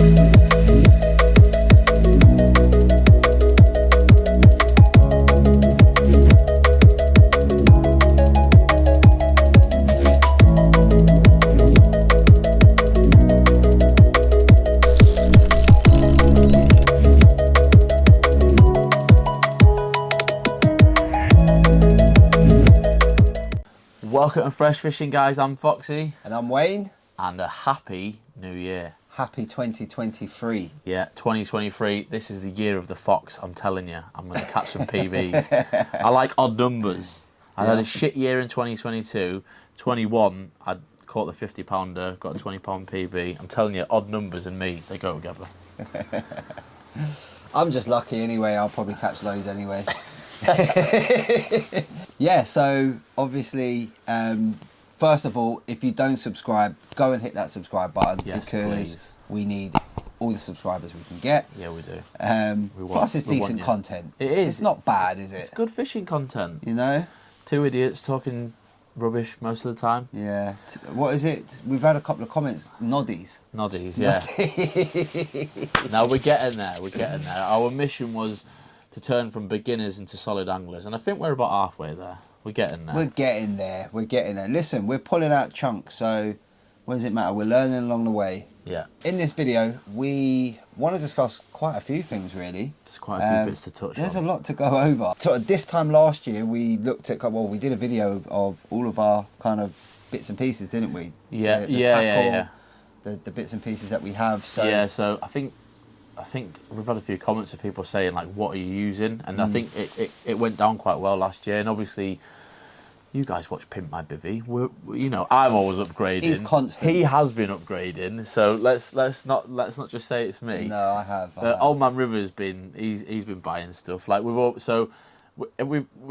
Welcome to Fresh Fishing, guys. I'm Foxy. And I'm Wayne. And a happy new year. Happy 2023. Yeah, 2023. This is the year of the fox, I'm telling you. I'm going to catch some PBs. I like odd numbers. I had a shit year in 2022. 21, I caught the 50 pounder, got a 20 pound PB. I'm telling you, odd numbers and me, they go together. I'm just lucky anyway. I'll probably catch loads anyway. Yeah, so obviously, first of all, if you don't subscribe, go and hit that subscribe button, because please. We need all the subscribers we can get. Yeah, we do. Plus, it's decent content. It is. It's not bad, is it? It's good fishing content. You know? Two idiots talking rubbish most of the time. Yeah. What is it? We've had a couple of comments. Noddies. Noddies, yeah. Now we're getting there. We're getting there. Our mission was to turn from beginners into solid anglers, and I think we're about halfway there. We're getting there. We're getting there. We're getting there. Listen, we're pulling out chunks, so what does it matter? We're learning along the way. Yeah. In this video, we want to discuss quite a few things, really. There's quite a few bits to touch on. There's a lot to go over. So this time last year, we looked at, well, we did a video of all of our kind of bits and pieces, didn't we? Yeah, the tackle, the bits and pieces that we have. So yeah, so I think we've had a few comments of people saying, like, what are you using? And I think it went down quite well last year. And obviously, you guys watch Pimp My Bivvy. You know, I'm always upgrading. He's constant. He has been upgrading. So let's not just say it's me. No, I have. Old Man River's been he's been buying stuff. Like we're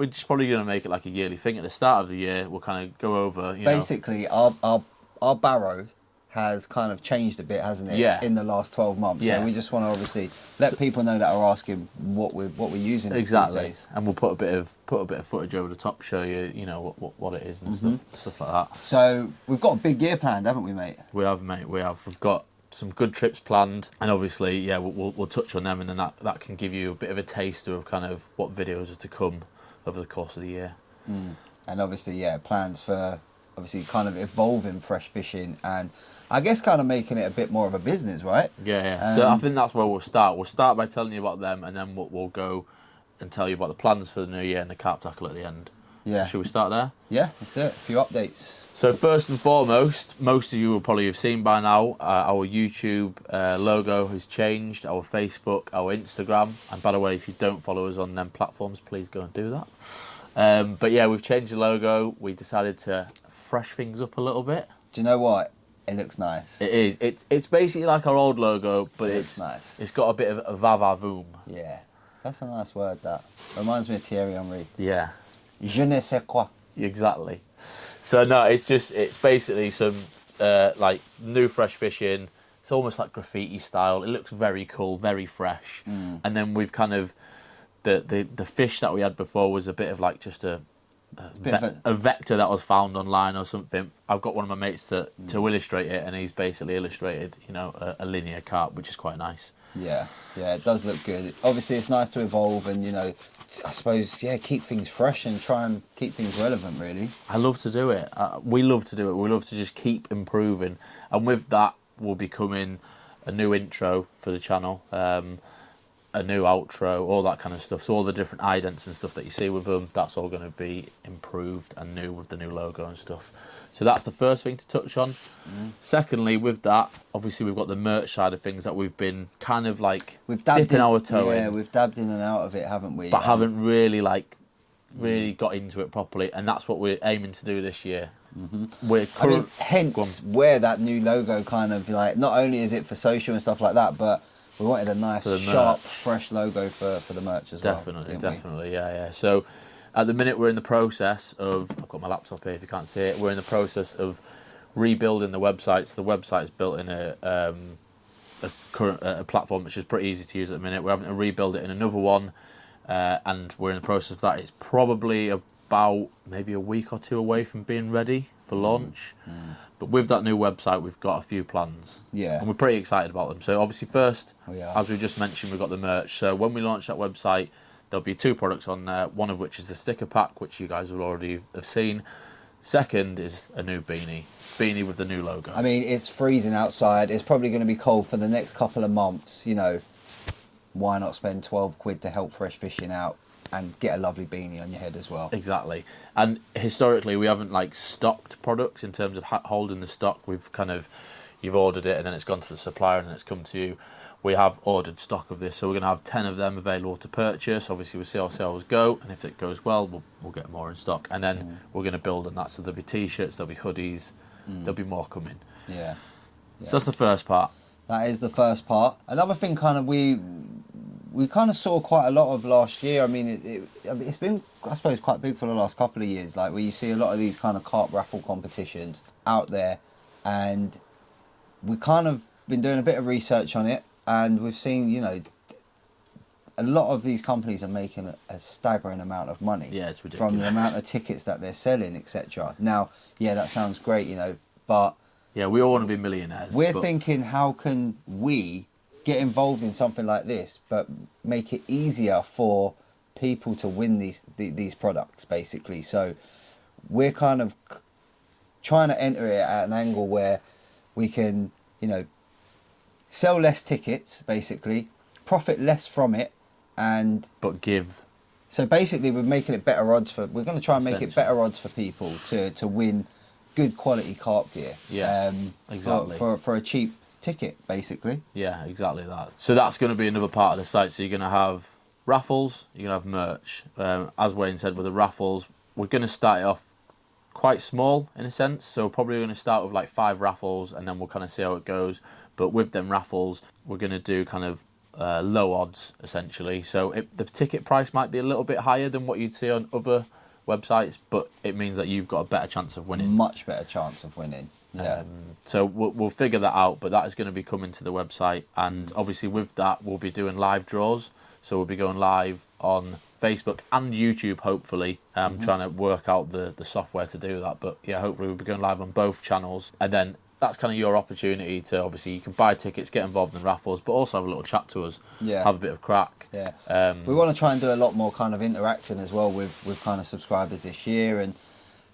just probably gonna make it like a yearly thing. At the start of the year, we'll kind of go over. Basically, our barrow has kind of changed a bit, hasn't it? Yeah. In the last 12 months. Yeah. So we just want to obviously let people know that are asking what we're using exactly. these days. And we'll put a bit of footage over the top, show you what it is and stuff like that. So we've got a big year planned, haven't we, mate? We have, mate. We have. We've got some good trips planned, and obviously, yeah, we'll touch on them, and then that can give you a bit of a taster of kind of what videos are to come over the course of the year. And obviously, yeah, plans for obviously kind of evolving fresh fishing, and I guess kind of making it a bit more of a business, right? Yeah. So I think that's where we'll start. We'll start by telling you about them, and then we'll go and tell you about the plans for the new year and the carp tackle at the end. Yeah. So should we start there? Yeah, let's do it. A few updates. So first and foremost, most of you will probably have seen by now, our YouTube logo has changed, our Facebook, our Instagram. And by the way, if you don't follow us on them platforms, please go and do that. But yeah, we've changed the logo. We decided to fresh things up a little bit. Do you know what? It looks nice. It is. It's basically like our old logo, but it's nice. It's got a bit of a va-va-voom. Yeah, that's a nice word. That reminds me of Thierry Henry. Yeah. Je ne sais quoi. Exactly. So no, it's basically some like new fresh fishing. It's almost like graffiti style. It looks very cool, very fresh. And then we've kind of the fish that we had before was a bit of like just a vector that was found online or something. I've got one of my mates to illustrate it, and he's basically illustrated, a linear carp, which is quite nice. Yeah, it does look good. Obviously, it's nice to evolve and, I suppose, keep things fresh and try and keep things relevant, really. I love to do it. We love to do it. We love to just keep improving. And with that will be coming a new intro for the channel, a new outro, all that kind of stuff. So all the different idents and stuff that you see with them, that's all going to be improved and new with the new logo and stuff. So that's the first thing to touch on. Secondly, with that, obviously we've got the merch side of things that we've been kind of like dipping our toe in. Yeah, we've dabbed in and out of it, haven't we? But haven't really got into it properly, and that's what we're aiming to do this year. Hence where that new logo kind of like, not only is it for social and stuff like that, but we wanted a nice, sharp, fresh logo for the merch as well. Definitely, yeah. So at the minute we're in the process of, I've got my laptop here if you can't see it, we're in the process of rebuilding the website. So the website's built in a platform which is pretty easy to use at the minute. We're having to rebuild it in another one, and we're in the process of that. It's probably about maybe a week or two away from being ready for launch. But with that new website, we've got a few plans. Yeah. And we're pretty excited about them. So obviously first, We are. as we just mentioned, we've got the merch. So when we launch that website, there'll be 2 products on there, one of which is the sticker pack, which you guys will already have seen. Second is a new beanie with the new logo. I mean, it's freezing outside. It's probably going to be cold for the next couple of months. You know, why not spend 12 quid to help fresh fishing out and get a lovely beanie on your head as well? Exactly. And historically, we haven't like stocked products in terms of holding the stock. We've kind of, you've ordered it and then it's gone to the supplier and then it's come to you. We have ordered stock of this, so we're going to have 10 of them available to purchase. Obviously, we'll see how sales go, and if it goes well, we'll get more in stock. And then we're going to build on that. So there'll be t-shirts, there'll be hoodies, there'll be more coming. Yeah. So that's the first part. That is the first part. Another thing, kind of, we kind of saw quite a lot of last year. I mean, it's been, I suppose, quite big for the last couple of years. Like where you see a lot of these kind of carp raffle competitions out there, and we kind of been doing a bit of research on it. And we've seen, you know, a lot of these companies are making a staggering amount of money. Yeah, it's ridiculous. From the amount of tickets that they're selling, etc. Now, yeah, that sounds great, you know, but... Yeah, we all want to be millionaires. We're thinking, how can we get involved in something like this, but make it easier for people to win these products, basically. So we're kind of trying to enter it at an angle where we can, you know, sell less tickets, basically, profit less from it, but give. So basically, we're making it better odds for. We're going to try and make it better odds for people to win good quality carp gear. Yeah, exactly. For a cheap ticket, basically. Yeah, exactly that. So that's going to be another part of the site. So you're going to have raffles, you're going to have merch. As Wayne said, with the raffles, we're going to start it off quite small in a sense. So probably going to start with like 5 raffles, and then we'll kind of see how it goes. But with them raffles, we're going to do kind of low odds, essentially. So the ticket price might be a little bit higher than what you'd see on other websites, but it means that you've got a better chance of winning. Much better chance of winning, yeah. So we'll figure that out, but that is going to be coming to the website. And obviously with that, we'll be doing live draws. So we'll be going live on Facebook and YouTube, hopefully. Trying to work out the software to do that. But yeah, hopefully we'll be going live on both channels. And then that's kind of your opportunity to, obviously, you can buy tickets, get involved in raffles, but also have a little chat to us, have a bit of crack. Yeah. We want to try and do a lot more kind of interacting as well with kind of subscribers this year. And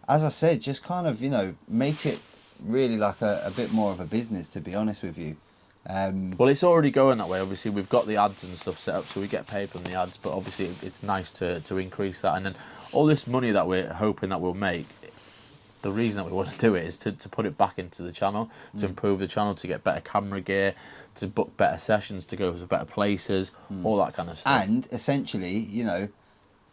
as I said, just kind of, you know, make it really like a bit more of a business, to be honest with you. Well, it's already going that way. Obviously, we've got the ads and stuff set up, so we get paid from the ads, but obviously it's nice to increase that. And then all this money that we're hoping that we'll make, the reason that we want to do it is to put it back into the channel, to improve the channel, to get better camera gear, to book better sessions, to go to better places, all that kind of stuff. And essentially, you know,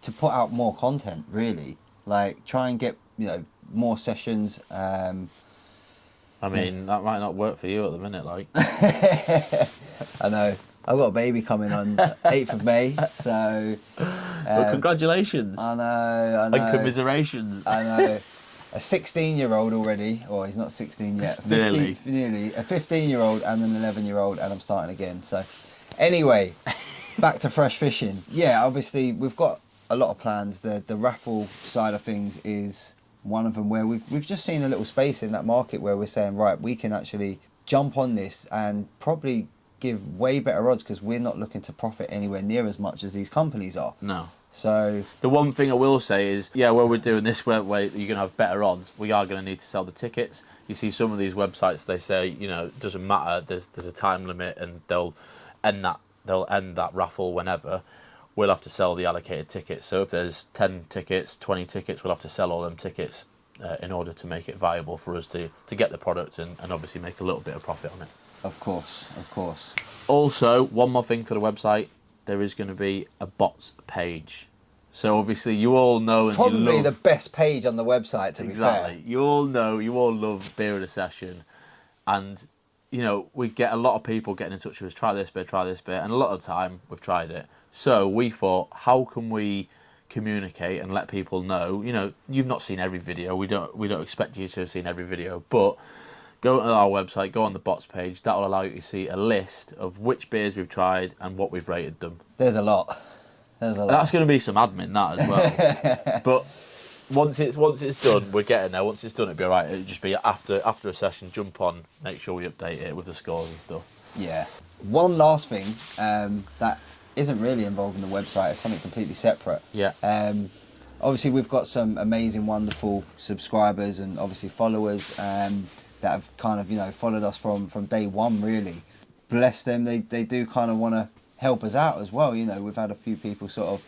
to put out more content, really. Like, try and get, you know, more sessions. I mean, that might not work for you at the minute, like. I know. I've got a baby coming on 8th of May, so... Well, congratulations. I know. And commiserations. I know. A 16-year-old already, or he's not 16 yet. Nearly. A 15-year-old and an 11-year-old, and I'm starting again. So, anyway, back to fresh fishing. Yeah, obviously we've got a lot of plans. The raffle side of things is one of them where we've just seen a little space in that market where we're saying, right, we can actually jump on this and probably give way better odds because we're not looking to profit anywhere near as much as these companies are. No. So the one thing I will say is, yeah, where we're doing this, where you're going to have better odds, we are going to need to sell the tickets. You see some of these websites, they say, you know, it doesn't matter, there's a time limit and they'll end that raffle whenever. We'll have to sell the allocated tickets. So if there's 10 tickets, 20 tickets, we'll have to sell all them tickets in order to make it viable for us to get the product and obviously make a little bit of profit on it. Of course, of course. Also, one more thing for the website. There is going to be a bots page. So obviously you all know and probably you love... the best page on the website, to be fair. Exactly. You all know, you all love Beer of the Session. And, you know, we get a lot of people getting in touch with us, try this beer. And a lot of the time we've tried it. So we thought, how can we communicate and let people know? You know, you've not seen every video. We don't expect you to have seen every video. But go to our website, go on the bots page. That will allow you to see a list of which beers we've tried and what we've rated them. There's a lot. That's going to be some admin, that as well. But once it's done, we're getting there. Once it's done, it'll be alright. It'll just be after a session, jump on, make sure we update it with the scores and stuff. Yeah. One last thing that isn't really involved in the website, it's something completely separate. Yeah. Obviously, we've got some amazing, wonderful subscribers and obviously followers that have kind of, followed us from day one, really. Bless them. They do kind of want to help us out as well. We've had a few people sort of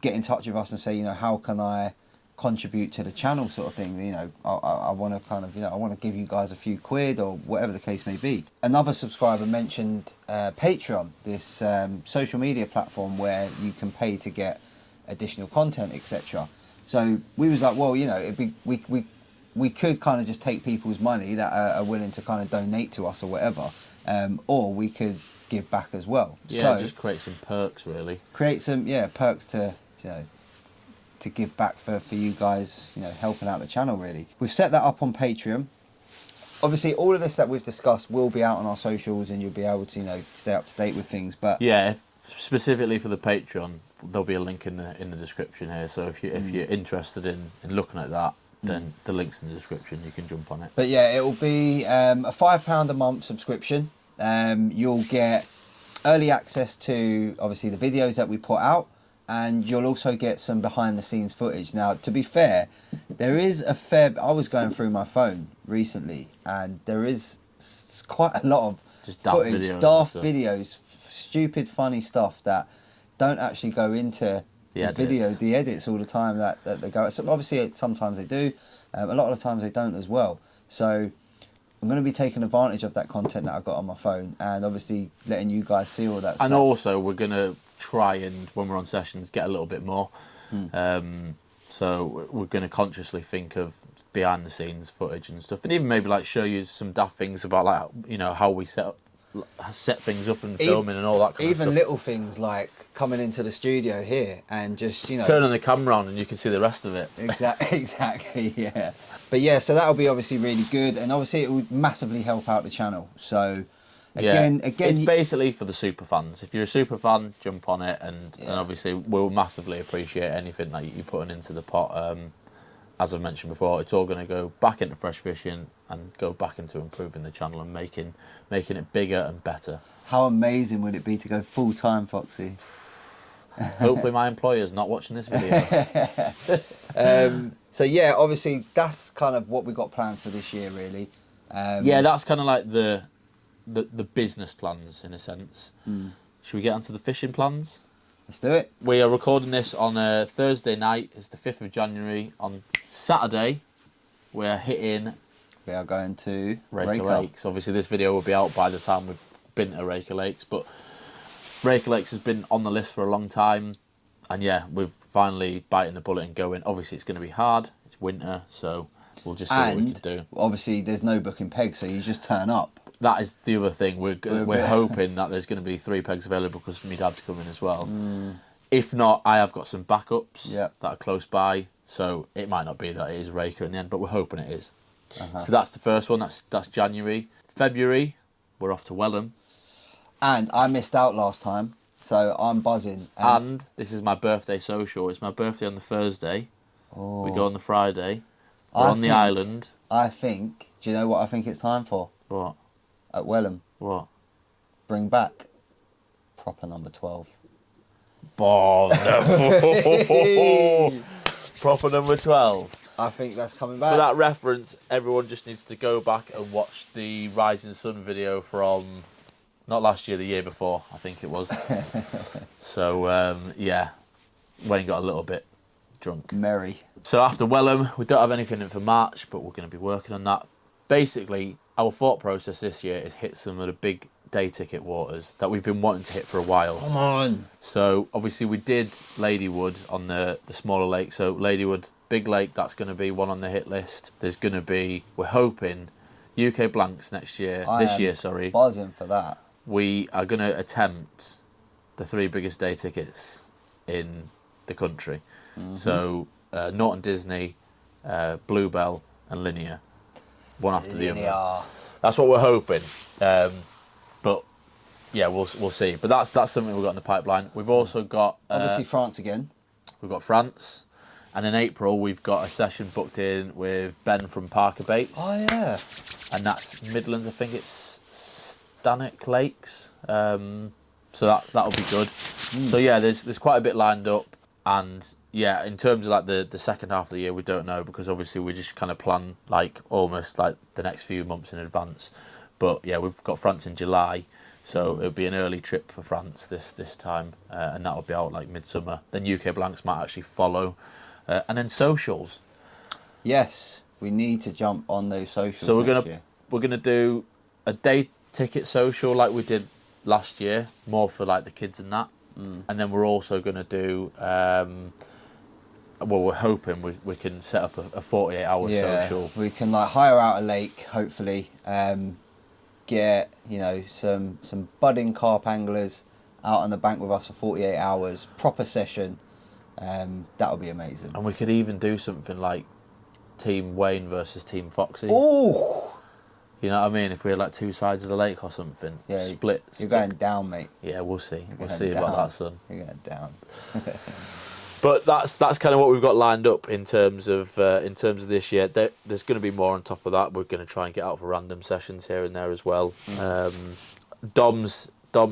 get in touch with us and say, how can I contribute to the channel sort of thing. I want to kind of, I want to give you guys a few quid or whatever the case may be. Another subscriber mentioned Patreon, this social media platform where you can pay to get additional content, etc. So we was like, well, it'd be, we could kind of just take people's money that are willing to kind of donate to us or whatever, or we could give back as well. Yeah, so just create some perks, really. Create some perks to give back for you guys, helping out the channel, really. We've set that up on Patreon. Obviously, all of this that we've discussed will be out on our socials, and you'll be able to, stay up to date with things. But yeah, specifically for the Patreon, there'll be a link in the description here. So if you're interested in looking at that, then the link's in the description. You can jump on it. But yeah, it will be a £5 a month subscription. You'll get early access to obviously the videos that we put out, and you'll also get some behind the scenes footage. Now, to be fair, there is a fair... I was going through my phone recently, and there is quite a lot of just daft videos, stupid, funny stuff that don't actually go into the edits all the time that they go. So obviously, sometimes they do. A lot of the times they don't as well. So I'm going to be taking advantage of that content that I've got on my phone, and obviously letting you guys see all that stuff. And also, we're going to try and, when we're on sessions, get a little bit more. So we're going to consciously think of behind the scenes footage and stuff, and even maybe like show you some daft things about how we set things up and filming and all that kind of stuff. Even little things like coming into the studio here and just turning the camera on and you can see the rest of it. Exactly, yeah. But yeah, so that'll be obviously really good, and obviously it will massively help out the channel. So again, it's basically for the super fans. If you're a super fan, jump on it, and obviously we'll massively appreciate anything that you're putting into the pot. As I've mentioned before, it's all going to go back into fresh fishing and go back into improving the channel and making it bigger and better. How amazing would it be to go full time, Foxy? Hopefully my employer's not watching this video. So yeah, obviously that's kind of what we got planned for this year, really. Yeah, that's kind of like the business plans in a sense. Should we get onto the fishing plans? Let's do it. We are recording this on a Thursday night. It's the 5th of January. On Saturday, we are going to Raker Lakes. Obviously, this video will be out by the time we've been to Raker Lakes, but Raker Lakes has been on the list for a long time, and yeah, we're finally biting the bullet and going. Obviously, it's going to be hard. It's winter, so we'll just see what we can do. Obviously, there's no booking pegs, so you just turn up. That is the other thing. We're hoping that there's going to be 3 pegs available because my dad's coming as well. If not, I have got some backups that are close by, so it might not be that it is Raker in the end, but we're hoping it is. So that's the first one. That's January. February, we're off to Welham. And I missed out last time, so I'm buzzing. And this is my birthday social. It's my birthday on the Thursday. We go on the Friday. We're on the island. Do you know what I think it's time for? What? At Welham. What? Bring back proper number 12. Oh, no. Proper number 12. I think that's coming back. For that reference, everyone just needs to go back and watch the Rising Sun video from, not last year, the year before, I think it was. So, yeah, Wayne got a little bit drunk. Merry. So after Welham, we don't have anything in for March, but we're going to be working on that. Basically, our thought process this year is hit some of the big day ticket waters that we've been wanting to hit for a while. Come on. So obviously we did Ladywood on the smaller lake. So Ladywood, big lake, that's going to be one on the hit list. There's going to be, we're hoping, UK Blanks next year. This year, sorry. Buzzing for that. We are going to attempt the 3 biggest day tickets in the country. So Norton Disney, Bluebell and Linear. One after the other. That's what we're hoping. But yeah, we'll see. But that's something we've got in the pipeline. We've also got obviously France again. We've got France. And in April, we've got a session booked in with Ben from Parker Baits. Oh yeah. And that's Midlands, I think it's Stannock Lakes. So that'll be good. So yeah, there's quite a bit lined up. And yeah, in terms of like the second half of the year, we don't know, because obviously we just kind of plan like almost like the next few months in advance. But yeah, we've got France in July. So it'll be an early trip for France this time. And that'll be out like midsummer. Then UK Blanks might actually follow. And then socials. Yes, we need to jump on those socials. So we're gonna do a day ticket social like we did last year, more for like the kids and that. And then we're also gonna do. Well, we're hoping we can set up a 48-hour social. We can like hire out a lake, hopefully. Get some budding carp anglers out on the bank with us for 48 hours, proper session. That would be amazing. And we could even do something like Team Wayne versus Team Foxy. Oh, you know what I mean? If we had like two sides of the lake or something, splits. You're going down, mate. Yeah, we'll see. We'll see about that, son. You're going down. But that's kind of what we've got lined up in terms of this year. There's going to be more on top of that. We're going to try and get out for random sessions here and there as well. Dom's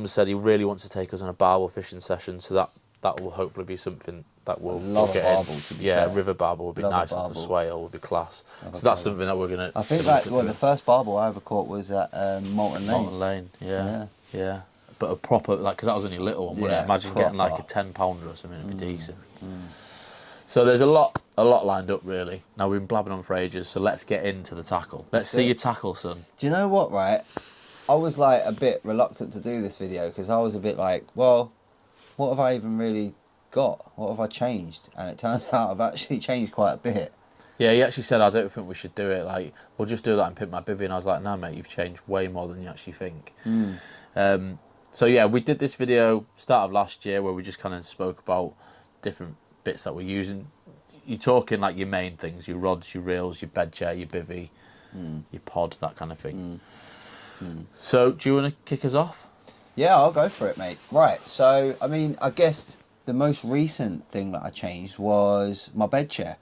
said he really wants to take us on a barbel fishing session, so that will hopefully be something that we'll get barbel, in. to be fair. fair. River barbel would be nice, and to swale would be class. So that's something that we're going to. I think the first barbel I ever caught was at Molten Lane. Molten Lane, yeah. But a proper, like, because that was only a little one, wouldn't it? Imagine proper. getting like a 10-pounder or something, it'd be decent. So there's a lot lined up, really. Now, we've been blabbing on for ages, so let's get into the tackle. Let's see your tackle, son. Do you know what, right? I was like a bit reluctant to do this video because I was a bit like, well, what have I even really got? What have I changed? And it turns out I've actually changed quite a bit. Yeah, he actually said, I don't think we should do it. Like, we'll just do that and pimp my bivvy. And I was like, no, mate, you've changed way more than you actually think. So yeah, we did this video start of last year where we just kind of spoke about different bits that we're using. You're talking like your main things, your rods, your reels, your bed chair, your bivvy, your pod, that kind of thing. So do you want to kick us off? Yeah, I'll go for it, mate. Right, so, I mean, I guess the most recent thing that I changed was my bed chair,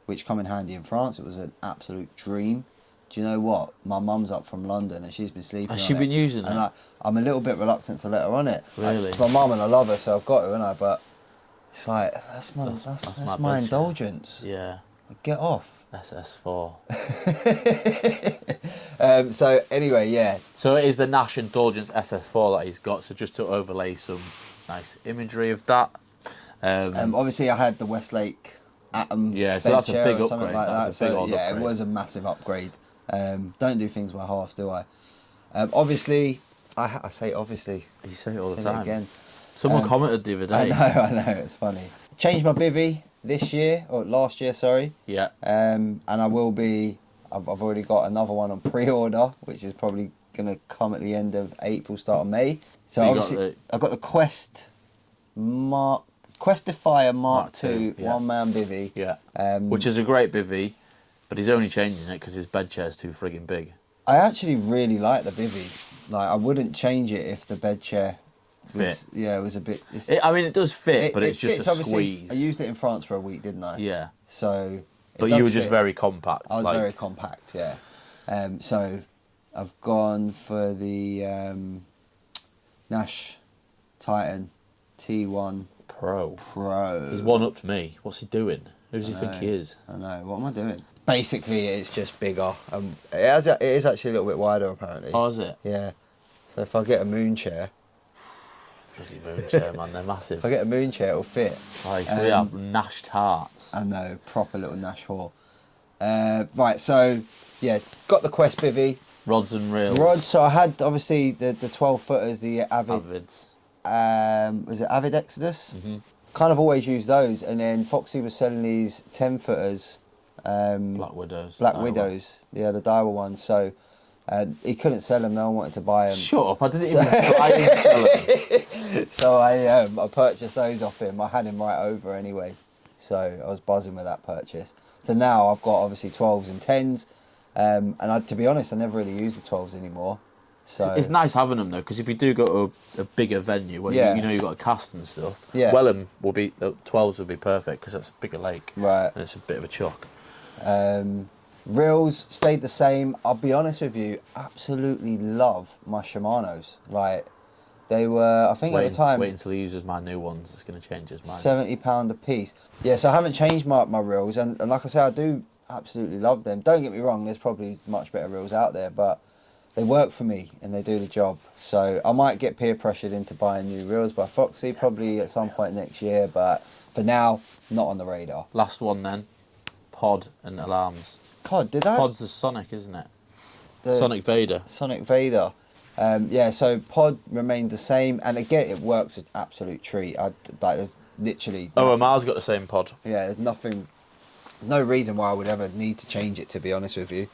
which come in handy in France. It was an absolute dream. Do you know what? My mum's up from London and she's been sleeping on it. Has she been using it? And I'm a little bit reluctant to let her on it. Really? It's my mum and I love her, so I've got her, haven't I? But it's like, that's my indulgence. Yeah. Get off. SS4. So anyway, yeah. So it is the Nash Indulgence SS4 that he's got. So just to overlay some nice imagery of that. Obviously, I had the Westlake Atom. Yeah, so bed that's a chair big or something upgrade. like That's that. a big So old yeah, upgrade. it was a massive upgrade. Don't do things by halves, do I? Obviously, I say obviously. You say it all the Say it time. again. Someone commented the other day. I know, it's funny. Changed my bivvy this year, or last year, sorry. Yeah. And I will be, I've already got another one on pre-order, which is probably going to come at the end of April, start of May. So obviously, I've got the Questifier Mark II one-man bivvy. Yeah. Which is a great bivvy, but he's only changing it because his bed chair's too frigging big. I actually really like the bivvy. Like, I wouldn't change it if the bed chair was, was a bit... I mean, it does fit, but it's just fits, a obviously. squeeze. I used it in France for a week, didn't I? Yeah. So... But you were just very compact. I was very compact, yeah. So I've gone for the Nash Titan T1 Pro. Pro. He's one up to me. What's he doing? Who does he think he is? I know. What am I doing? Basically, it's just bigger. It is actually a little bit wider, apparently. Oh, is it? Yeah. So if I get a moon chair... Bloody moon chair, man. They're massive. If I get a moon chair, it'll fit. Like, we have Nash tarts. I know. Proper little Nash whore. Right, so, yeah. Got the Quest bivvy. Rods and reels. Rods, so I had, obviously, the 12-footers, the Avids. Was it Avid Exodus? Kind of always used those, and then Foxy was selling these 10-footers. Black Widows. Black Widows, yeah, the Daiwa ones. So he couldn't sell them. No one wanted to buy them. Shut up! I didn't even try and sell them. So I purchased those off him. I had him right over anyway, so I was buzzing with that purchase. So now I've got obviously 12s and 10s, and to be honest, I never really use the 12s anymore. So It's nice having them though, because if you do go to a bigger venue where Yeah. you know you've got a cast and stuff, Yeah. Wellham will be, the 12s will be perfect because that's a bigger lake, Right. and it's a bit of a chalk. Reels stayed the same. I'll be honest with you, absolutely love my Shimanos. Like, they were, I think at the time, Wait until he uses my new ones. It's going to change his mind. £70 a piece. Yeah, so I haven't changed my reels, and like I say, I do absolutely love them. Don't get me wrong, there's probably much better reels out there, but they work for me and they do the job. So I might get peer pressured into buying new reels by Foxy, probably at some point next year, but for now, not on the radar. Last one then, pod and alarms. Pod, did I? Pod's the Sonic, isn't it? The Sonic Vader. Sonic Vader. Yeah, so pod remained the same, and again, it works an absolute treat. Like, there's literally Oh, nothing- Amar's got the same pod. Yeah, there's nothing, no reason why I would ever need to change it, to be honest with you,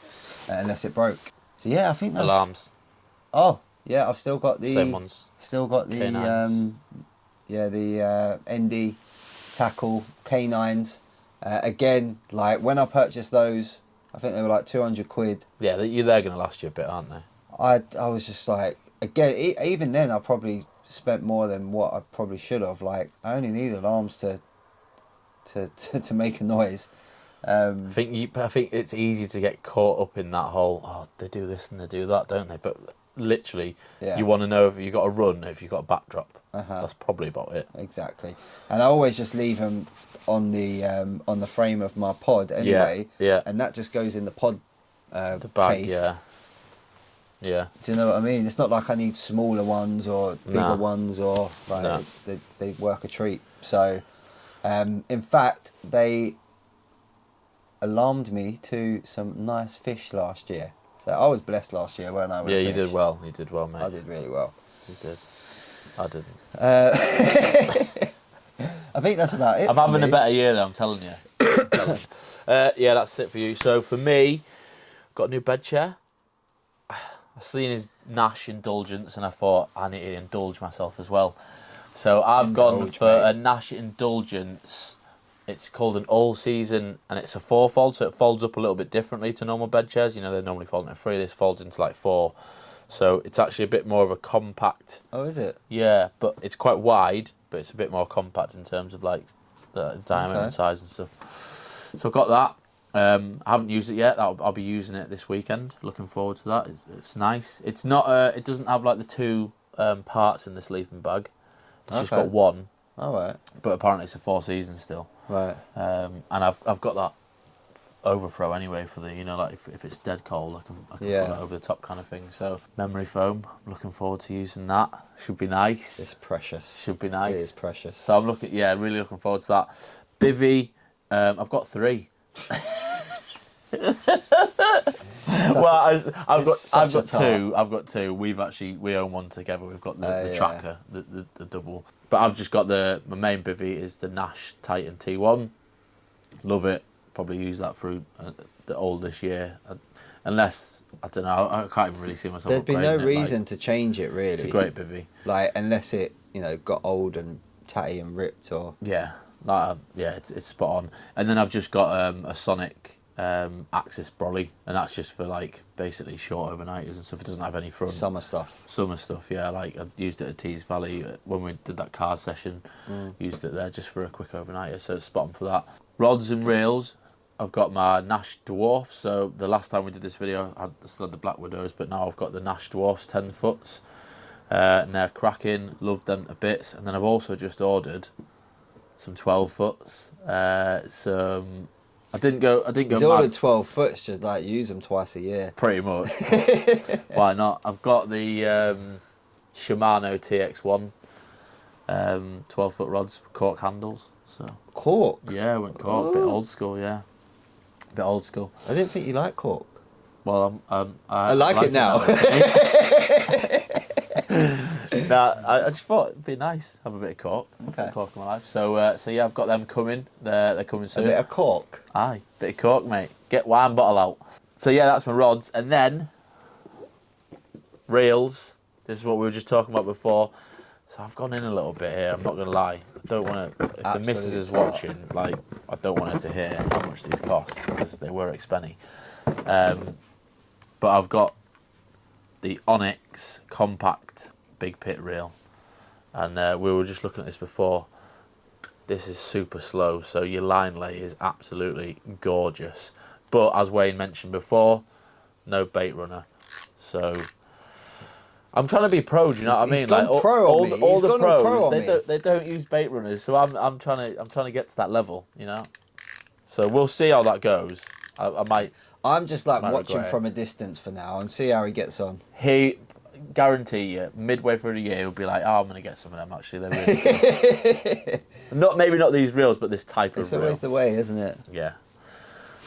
unless it broke. So yeah, I think that's... Alarms. Oh, yeah, I've still got the... Same ones. Still got the, K9s. yeah, the ND tackle K9s. Again, like, when I purchased those, I think they were like 200 quid. Yeah, they're going to last you a bit, aren't they? I was just like, again, even then I probably spent more than what I probably should have. Like, I only need alarms to make a noise. I think it's easy to get caught up in that whole, oh, they do this and they do that, don't they? But literally, Yeah. you want to know if you've got a run, if you've got a backdrop. Uh-huh. That's probably about it. Exactly. And I always just leave them on the frame of my pod anyway. Yeah. And that just goes in the pod The bag, case. yeah. Yeah. Do you know what I mean? It's not like I need smaller ones or bigger Nah. ones, or like Nah. they work a treat. So, in fact, they alarmed me to some nice fish last year. So I was blessed last year, weren't I? with Yeah, you fish? did well. You did well, mate. I did really well. You did. I didn't. I think that's about it. I'm for having me. a better year, though, I'm telling you. Yeah, that's it for you. So for me, got a new bed chair. I seen his Nash indulgence and I thought I need to indulge myself as well. So I've gone Indulge, for mate. a Nash indulgence. It's called an all season and it's a 4-fold, so it folds up a little bit differently to normal bed chairs. You know, they normally fold into 3. This folds into like 4. So it's actually a bit more of a compact. Oh, is it? Yeah, but it's quite wide, but it's a bit more compact in terms of like the diameter Okay. and size and stuff. So I've got that. I haven't used it yet. I'll be using it this weekend. Looking forward to that. It's nice. It's not. It doesn't have like the 2 parts in the sleeping bag. It's just Okay. got one. All right. But apparently it's a 4 season still. Right. And I've got that overthrow anyway for the, you know, like if it's dead cold, I can Yeah. put it over the top kind of thing. So memory foam. I'm looking forward to using that. Should be nice. It's precious. Should be nice. It is precious. So I'm really looking forward to that. Bivvy, I've got 3. Well, I've got two. I've got 2. We own one together. We've got the Yeah. tracker, the double. But I've just got my main bivvy is the Nash Titan T1. Love it. Probably use that through the all this year. Unless I don't know, I can't even really see myself. There'd be no upgrading it, reason like, to change it, really. it's a great bivvy. Like, unless it, got old and tatty and ripped, or Yeah, it's spot on. And then I've just got a Sonic Axis brolly, and that's just for like basically short overnighters and stuff. It doesn't have any front. summer stuff. Summer stuff, yeah. Like I used it at Tees Valley when we did that car session. Used it there just for a quick overnighter, so it's spot on for that. Rods and reels. I've got my Nash Dwarf. So the last time we did this video, I still had the Black Widows, but now I've got the Nash Dwarfs 10 foots. And they're cracking. Love them to bits. And then I've also just ordered some 12 foots. I didn't go. He's mad. ordered 12 foots, just like use them twice a year. Pretty much. Why not? I've got the Shimano TX1 12-foot rods, cork handles. So Cork? yeah, I went cork. Bit old school, yeah. Bit old school. I didn't think you liked cork. Well, I like it now. Nah, I just thought it'd be nice have a bit of cork. Okay. Cork in my life. So yeah, I've got them coming. They're coming A soon. bit of cork. Aye, bit of cork, mate. Get wine bottle out. So yeah, that's my rods. And then reels. This is what we were just talking about before. So I've gone in a little bit here. I'm not gonna lie. I don't want to. If the missus is watching, like, I don't want her to hear how much these cost because they were expensive. But I've got the Onyx Compact Big Pit Reel. And we were just looking at this before. This is super slow, so your line lay is absolutely gorgeous. But as Wayne mentioned before, no bait runner. So I'm trying to be pro, do you know what I mean? Like all the pros, they don't use bait runners. So I'm trying to get to that level, you know. So we'll see how that goes. I might. I'm just like watching from a distance for now and see how he gets on. He guarantee you, midway through the year, he'll be like, "Oh, I'm gonna get some of them. Actually, they're really good." Maybe not these reels, but this type of reel. It's always the way, isn't it? Yeah.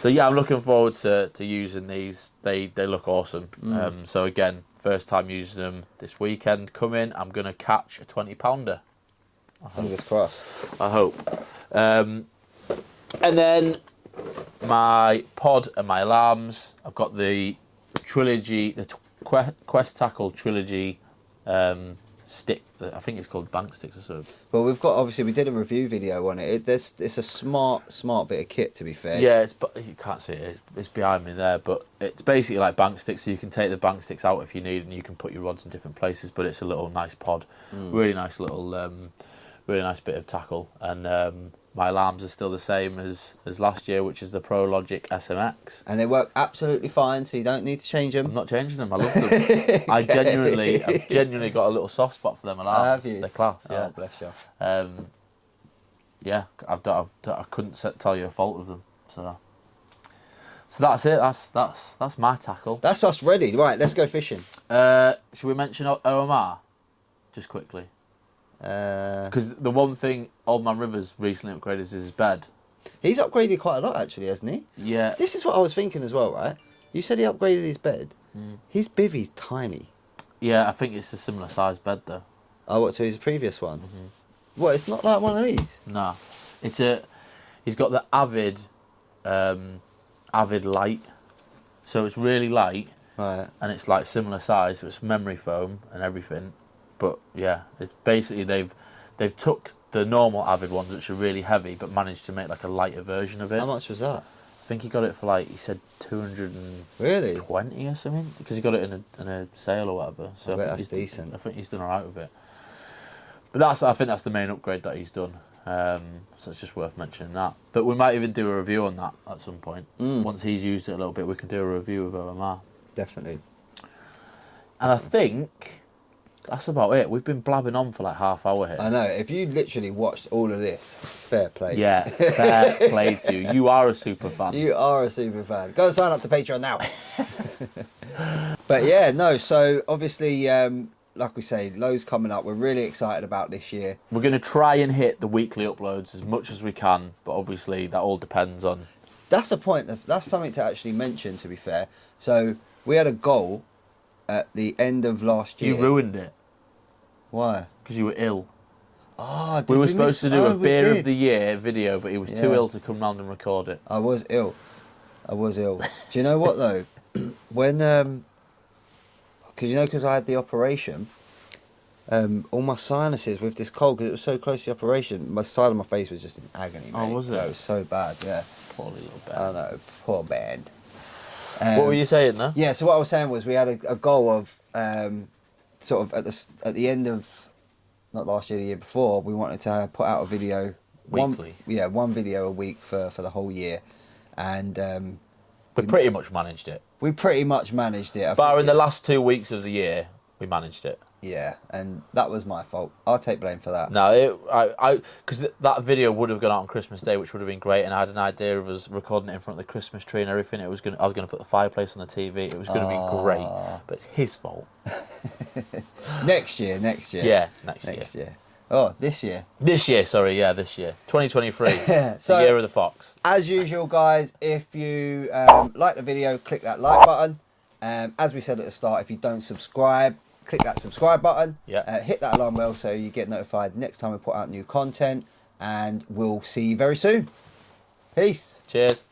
So yeah, I'm looking forward to using these. They look awesome. So again, first time using them this weekend. Coming, I'm gonna catch a 20-pounder. Fingers crossed. I hope. And then my pod and my alarms. I've got the trilogy, the Quest Tackle trilogy stick. I think it's called bank sticks or something. Well, we've got, obviously we did a review video on it. It's a smart bit of kit, to be fair. Yeah, you can't see it. It's behind me there, but it's basically like bank sticks. So you can take the bank sticks out if you need, and you can put your rods in different places. But it's a little nice pod, really nice little, really nice bit of tackle. And my alarms are still the same as last year, which is the ProLogic SMX. And they work absolutely fine, so you don't need to change them. I'm not changing them. I love them. I've genuinely got a little soft spot for them alarms. Have you? They're class. Yeah. Oh, bless you. Yeah, I couldn't tell you a fault with them. So that's it. That's my tackle. That's us ready. Right, let's go fishing. Should we mention OMR just quickly? Because the one thing Old Man Rivers recently upgraded is his bed. He's upgraded quite a lot, actually, hasn't he? Yeah. This is what I was thinking as well, right? You said he upgraded his bed. His bivvy's tiny. Yeah, I think it's a similar size bed though. Oh, what, to his previous one? What, it's not like one of these? No, he's got the Avid Light, so it's really light, Right. and it's like similar size, so it's memory foam and everything. But yeah, it's basically they've took the normal Avid ones, which are really heavy, but managed to make like a lighter version of it. How much was that? I think he got it for like, he said 220 Really? or something, because he got it in a sale or whatever. So I bet that's decent. I think he's done alright with it. But I think that's the main upgrade that he's done. So it's just worth mentioning that. But we might even do a review on that at some point. Once he's used it a little bit, we can do a review of OMR. Definitely. And I think that's about it. We've been blabbing on for like half hour here. I know. If you literally watched all of this, fair play. Yeah, fair play to you. You are a super fan. You are a super fan. Go and sign up to Patreon now. But yeah, no, so obviously, like we say, loads coming up. We're really excited about this year. We're going to try and hit the weekly uploads as much as we can, but obviously that all depends on... That's a point. That's something to actually mention, to be fair. So we had a goal at the end of last year. You ruined it. Why? Because you were ill. Oh, we were supposed to do a beer of the year video, but he was too ill to come round and record it. I was ill. Do you know what though? When because I had the operation, all my sinuses with this cold, because it was so close to the operation, my side of my face was just in agony, mate. Oh, was it? It was so bad, yeah. Poor little bad. I know, poor bad. What were you saying there? Yeah, so what I was saying was we had a goal of sort of at the end of, not last year, the year before, we wanted to put out a video weekly. One video a week for the whole year, and we pretty much managed it. We pretty much managed it. But in the last 2 weeks of the year, we managed it. Yeah, and that was my fault. I'll take blame for that. No, because that video would have gone out on Christmas Day, which would have been great, and I had an idea of us recording it in front of the Christmas tree and everything. I was going to put the fireplace on the TV. It was going to be great, but it's his fault. Next year. Yeah, next year. Oh, this year. This year, 2023. So, the year of the fox. As usual, guys, if you like the video, click that like button. As we said at the start, if you don't subscribe, click that subscribe button. Yeah. Hit that alarm bell so you get notified next time we put out new content. And we'll see you very soon. Peace. Cheers.